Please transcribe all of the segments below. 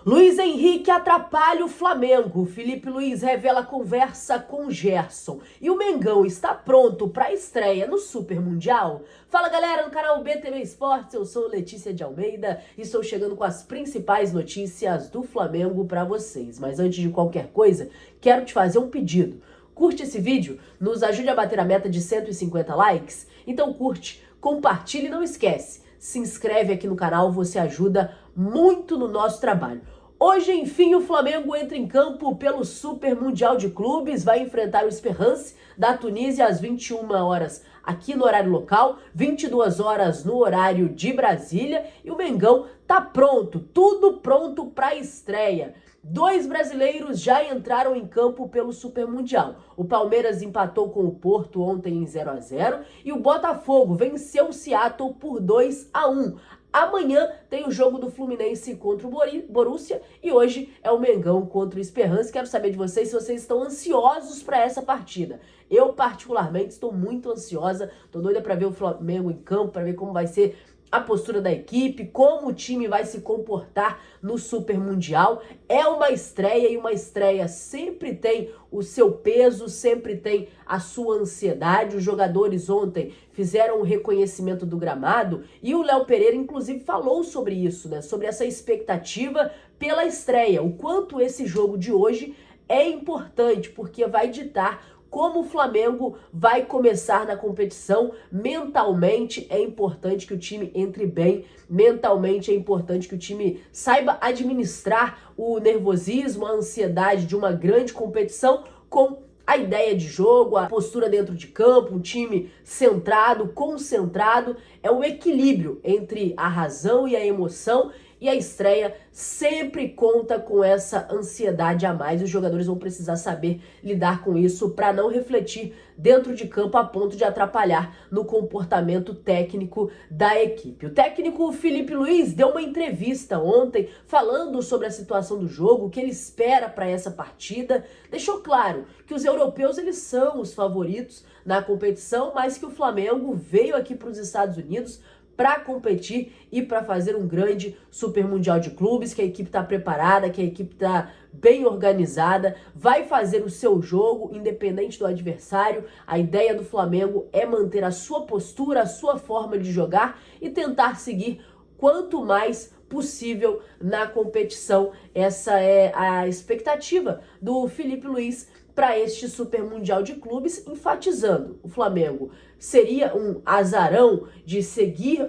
Luiz Henrique atrapalha o Flamengo. Felipe Luiz revela conversa com Gerson. E o Mengão está pronto para a estreia no Super Mundial? Fala galera, no canal BTV Esportes, eu sou Letícia de Almeida e estou chegando com as principais notícias do Flamengo para vocês. Mas antes de qualquer coisa, quero te fazer um pedido. Curte esse vídeo, nos ajude a bater a meta de 150 likes? Então curte, compartilha e não esquece, se inscreve aqui no canal, você ajuda muito no nosso trabalho. Hoje, enfim, o Flamengo entra em campo pelo Super Mundial de Clubes, vai enfrentar o Esperance da Tunísia às 21 horas aqui no horário local, 22 horas no horário de Brasília, e o Mengão tá pronto, tudo pronto para a estreia. Dois brasileiros já entraram em campo pelo Super Mundial. O Palmeiras empatou com o Porto ontem em 0-0 e o Botafogo venceu o Seattle por 2-1. Amanhã tem o jogo do Fluminense contra o Borussia e hoje é o Mengão contra o Esperance. Quero saber de vocês se vocês estão ansiosos para essa partida. Eu, particularmente, estou muito ansiosa. Estou doida para ver o Flamengo em campo, para ver como vai ser a postura da equipe, como o time vai se comportar no Super Mundial. É uma estreia e uma estreia sempre tem o seu peso, sempre tem a sua ansiedade. Os jogadores ontem fizeram um reconhecimento do gramado e o Léo Pereira, inclusive, falou sobre isso, né? Sobre essa expectativa pela estreia, o quanto esse jogo de hoje é importante, porque vai ditar como o Flamengo vai começar na competição. Mentalmente é importante que o time entre bem, mentalmente é importante que o time saiba administrar o nervosismo, a ansiedade de uma grande competição com a ideia de jogo, a postura dentro de campo, um time centrado, concentrado. É o equilíbrio entre a razão e a emoção. E a estreia sempre conta com essa ansiedade a mais. Os jogadores vão precisar saber lidar com isso para não refletir dentro de campo a ponto de atrapalhar no comportamento técnico da equipe. O técnico Felipe Luiz deu uma entrevista ontem falando sobre a situação do jogo, o que ele espera para essa partida. Deixou claro que os europeus eles são os favoritos na competição, mas que o Flamengo veio aqui para os Estados Unidos para competir e para fazer um grande Super Mundial de Clubes, que a equipe está preparada, que a equipe está bem organizada, vai fazer o seu jogo independente do adversário. A ideia do Flamengo é manter a sua postura, a sua forma de jogar e tentar seguir quanto mais possível na competição. Essa é a expectativa do Felipe Luiz para este Super Mundial de Clubes, enfatizando: o Flamengo seria um azarão de seguir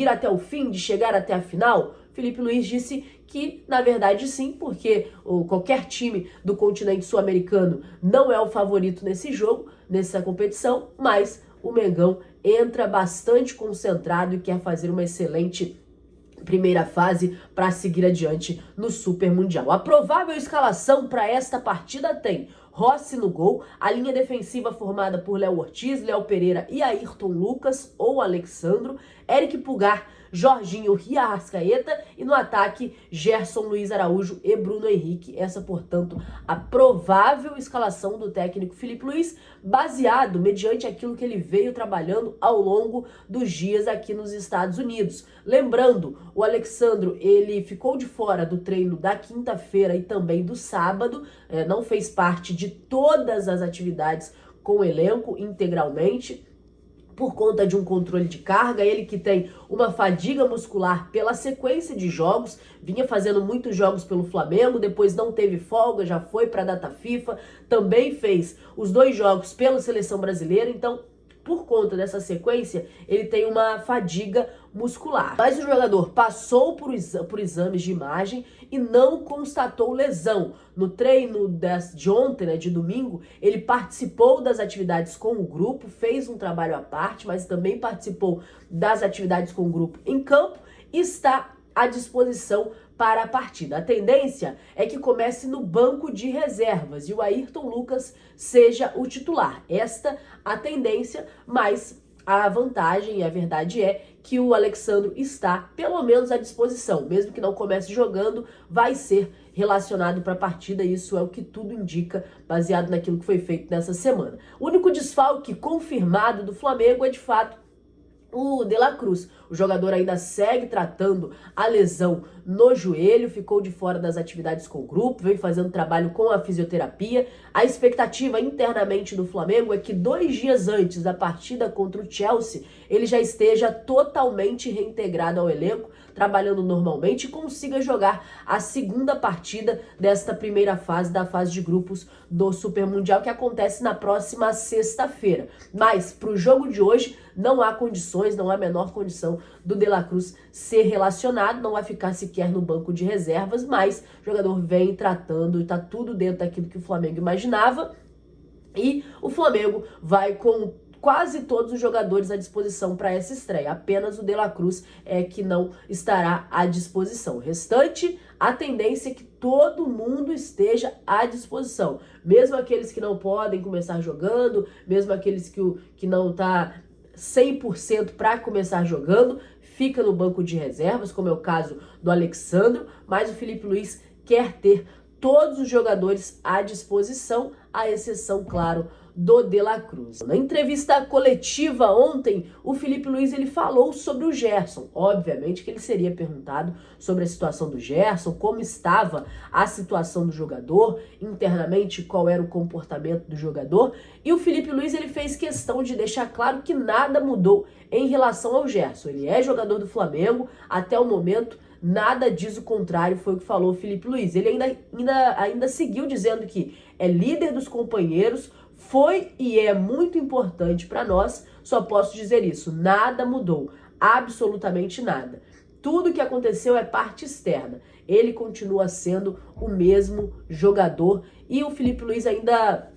até o fim, de chegar até a final? Felipe Luiz disse que, na verdade, sim, porque qualquer time do continente sul-americano não é o favorito nesse jogo, nessa competição, mas o Mengão entra bastante concentrado e quer fazer uma excelente primeira fase para seguir adiante no Super Mundial. A provável escalação para esta partida tem Rossi no gol, a linha defensiva formada por Léo Ortiz, Léo Pereira e Ayrton Lucas ou Alexandro, Eric Pulgar, Jorginho e Arrascaeta, e no ataque Gerson, Luiz Araújo e Bruno Henrique. Essa, portanto, a provável escalação do técnico Felipe Luiz, baseado mediante aquilo que ele veio trabalhando ao longo dos dias aqui nos Estados Unidos. Lembrando, o Alexandro ele ficou de fora do treino da quinta-feira e também do sábado, não fez parte de todas as atividades com o elenco integralmente, por conta de um controle de carga. Ele que tem uma fadiga muscular pela sequência de jogos, vinha fazendo muitos jogos pelo Flamengo, depois não teve folga, já foi para a data FIFA, também fez os 2 jogos pela seleção brasileira, então por conta dessa sequência, ele tem uma fadiga muscular. Mas o jogador passou por exames de imagem e não constatou lesão. No treino de ontem, né, de domingo, ele participou das atividades com o grupo, fez um trabalho à parte, mas também participou das atividades com o grupo em campo e está à disposição para a partida. A tendência é que comece no banco de reservas e o Ayrton Lucas seja o titular. Esta a tendência, mas a vantagem e a verdade é que o Alexandro está pelo menos à disposição. Mesmo que não comece jogando, vai ser relacionado para a partida. Isso é o que tudo indica, baseado naquilo que foi feito nessa semana. O único desfalque confirmado do Flamengo é, de fato, o De La Cruz. O jogador ainda segue tratando a lesão no joelho, ficou de fora das atividades com o grupo, vem fazendo trabalho com a fisioterapia. A expectativa internamente do Flamengo é que 2 dias antes da partida contra o Chelsea, ele já esteja totalmente reintegrado ao elenco, trabalhando normalmente e consiga jogar a segunda partida desta primeira fase, da fase de grupos do Super Mundial, que acontece na próxima sexta-feira. Mas para o jogo de hoje não há condições, não há a menor condição do De La Cruz ser relacionado, não vai ficar sequer no banco de reservas, mas o jogador vem tratando e está tudo dentro daquilo que o Flamengo imaginava, e o Flamengo vai com quase todos os jogadores à disposição para essa estreia. Apenas o De La Cruz é que não estará à disposição. O restante, a tendência é que todo mundo esteja à disposição. Mesmo aqueles que não podem começar jogando, mesmo aqueles que não tá 100% para começar jogando, fica no banco de reservas, como é o caso do Alexandro, mas o Filipe Luís quer ter todos os jogadores à disposição, à exceção, claro, do De La Cruz. Na entrevista coletiva ontem, o Filipe Luís ele falou sobre o Gerson. Obviamente que ele seria perguntado sobre a situação do Gerson, como estava a situação do jogador, internamente qual era o comportamento do jogador, e o Filipe Luís ele fez questão de deixar claro que nada mudou em relação ao Gerson. Ele é jogador do Flamengo, até o momento nada diz o contrário, foi o que falou o Filipe Luís. Ele ainda seguiu dizendo que é líder dos companheiros, foi e é muito importante para nós, só posso dizer isso, nada mudou, absolutamente nada. Tudo que aconteceu é parte externa, ele continua sendo o mesmo jogador, e o Filipe Luís ainda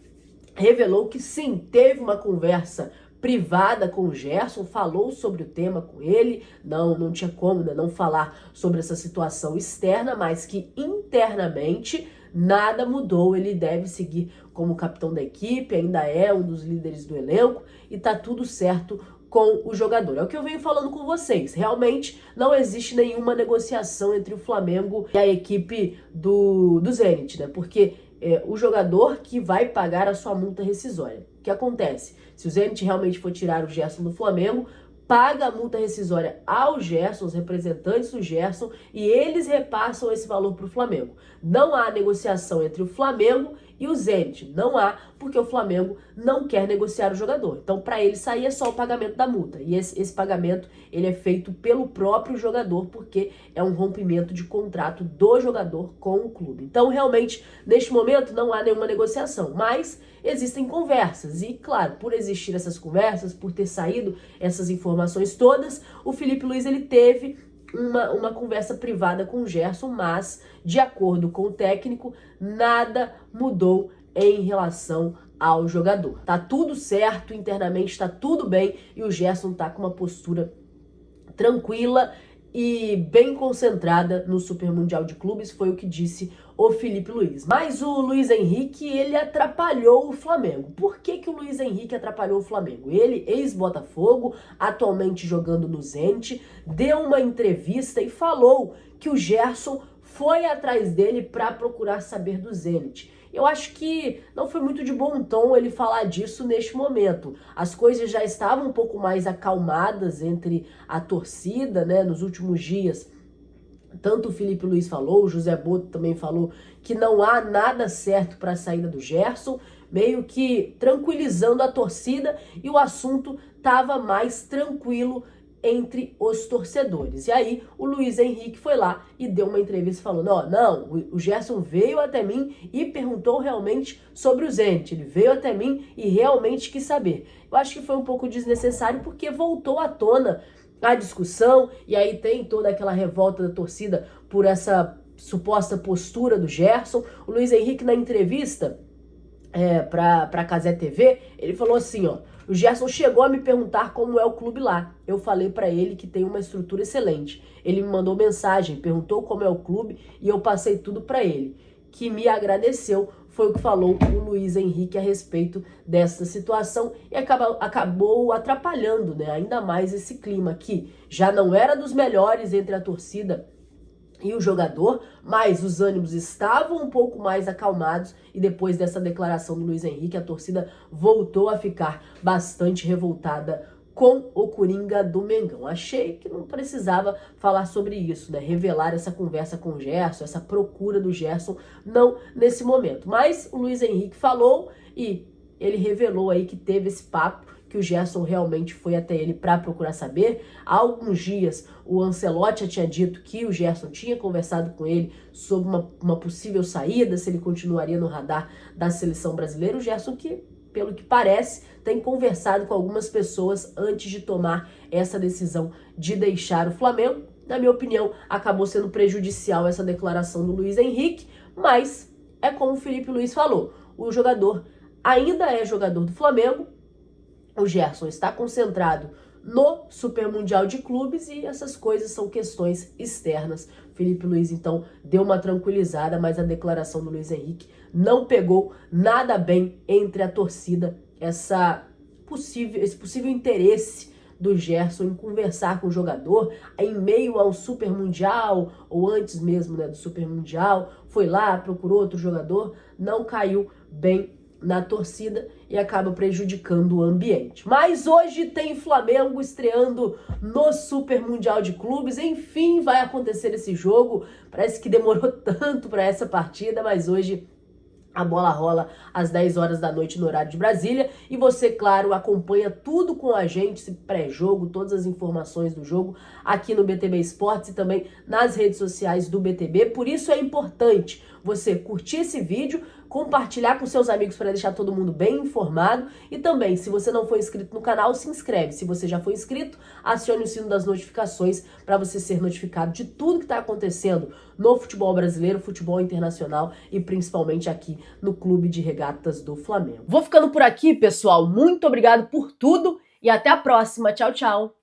revelou que sim, teve uma conversa privada com o Gerson, falou sobre o tema com ele, não tinha como, né, não falar sobre essa situação externa, mas que internamente nada mudou, ele deve seguir como capitão da equipe, ainda é um dos líderes do elenco e tá tudo certo com o jogador. É o que eu venho falando com vocês, realmente não existe nenhuma negociação entre o Flamengo e a equipe do Zenit, né, porque o jogador que vai pagar a sua multa rescisória. O que acontece? Se o Zenit realmente for tirar o Gerson do Flamengo, paga a multa rescisória ao Gerson, os representantes do Gerson, e eles repassam esse valor para o Flamengo. Não há negociação entre o Flamengo e o Zenit. Não há, porque o Flamengo não quer negociar o jogador. Então, para ele sair é só o pagamento da multa. E esse pagamento ele é feito pelo próprio jogador, porque é um rompimento de contrato do jogador com o clube. Então, realmente, neste momento, não há nenhuma negociação. Mas existem conversas. E, claro, por existir essas conversas, por ter saído essas informações todas, o Filipe Luís ele teve uma conversa privada com o Gerson, mas, de acordo com o técnico, nada mudou em relação ao jogador. Tá tudo certo, internamente tá tudo bem, e o Gerson tá com uma postura tranquila e bem concentrada no Super Mundial de Clubes, foi o que disse o Filipe Luís. Mas o Luiz Henrique, ele atrapalhou o Flamengo. Por que que o Luiz Henrique atrapalhou o Flamengo? Ele, ex-Botafogo, atualmente jogando no Zenit, deu uma entrevista e falou que o Gerson foi atrás dele para procurar saber do Zenit. Eu acho que não foi muito de bom tom ele falar disso neste momento. As coisas já estavam um pouco mais acalmadas entre a torcida, né, nos últimos dias. Tanto o Filipe Luís falou, o José Boto também falou que não há nada certo para a saída do Gerson, meio que tranquilizando a torcida, e o assunto estava mais tranquilo entre os torcedores. E aí o Luiz Henrique foi lá e deu uma entrevista falando, ó, não, o Gerson veio até mim e perguntou realmente sobre o Zenit, ele veio até mim e realmente quis saber. Eu acho que foi um pouco desnecessário, porque voltou à tona a discussão, e aí tem toda aquela revolta da torcida por essa suposta postura do Gerson. O Luiz Henrique, na entrevista para a Cazé TV, ele falou assim, ó, o Gerson chegou a me perguntar como é o clube lá. Eu falei para ele que tem uma estrutura excelente. Ele me mandou mensagem, perguntou como é o clube e eu passei tudo para ele, que me agradeceu. Foi o que falou o Luiz Henrique a respeito dessa situação e acabou atrapalhando, né, ainda mais esse clima que já não era dos melhores entre a torcida e o jogador, mas os ânimos estavam um pouco mais acalmados, e depois dessa declaração do Luiz Henrique, a torcida voltou a ficar bastante revoltada com o Coringa do Mengão. Achei que não precisava falar sobre isso, né? Revelar essa conversa com o Gerson, essa procura do Gerson, não nesse momento. Mas o Luiz Henrique falou e ele revelou aí que teve esse papo, que o Gerson realmente foi até ele para procurar saber. Há alguns dias o Ancelotti já tinha dito que o Gerson tinha conversado com ele sobre uma possível saída, se ele continuaria no radar da seleção brasileira. O Gerson, que pelo que parece, tem conversado com algumas pessoas antes de tomar essa decisão de deixar o Flamengo. Na minha opinião, acabou sendo prejudicial essa declaração do Luiz Henrique, mas é como o Felipe Luiz falou, o jogador ainda é jogador do Flamengo, o Gerson está concentrado no Super Mundial de Clubes e essas coisas são questões externas. Felipe Luiz, então, deu uma tranquilizada, mas a declaração do Luiz Henrique não pegou nada bem entre a torcida, esse possível interesse do Gerson em conversar com o jogador em meio ao Super Mundial, ou antes mesmo, né, do Super Mundial, foi lá, procurou outro jogador, não caiu bem na torcida e acaba prejudicando o ambiente. Mas hoje tem Flamengo estreando no Super Mundial de Clubes. Enfim, vai acontecer esse jogo. Parece que demorou tanto para essa partida, mas hoje a bola rola às 10 horas da noite no horário de Brasília. E você, claro, acompanha tudo com a gente, esse pré-jogo, todas as informações do jogo aqui no BTB Esportes e também nas redes sociais do BTB. Por isso é importante você curtir esse vídeo, compartilhar com seus amigos para deixar todo mundo bem informado. E também, se você não for inscrito no canal, se inscreve. Se você já foi inscrito, acione o sino das notificações para você ser notificado de tudo que está acontecendo no futebol brasileiro, futebol internacional e principalmente aqui no Clube de Regatas do Flamengo. Vou ficando por aqui, pessoal. Muito obrigado por tudo e até a próxima. Tchau, tchau.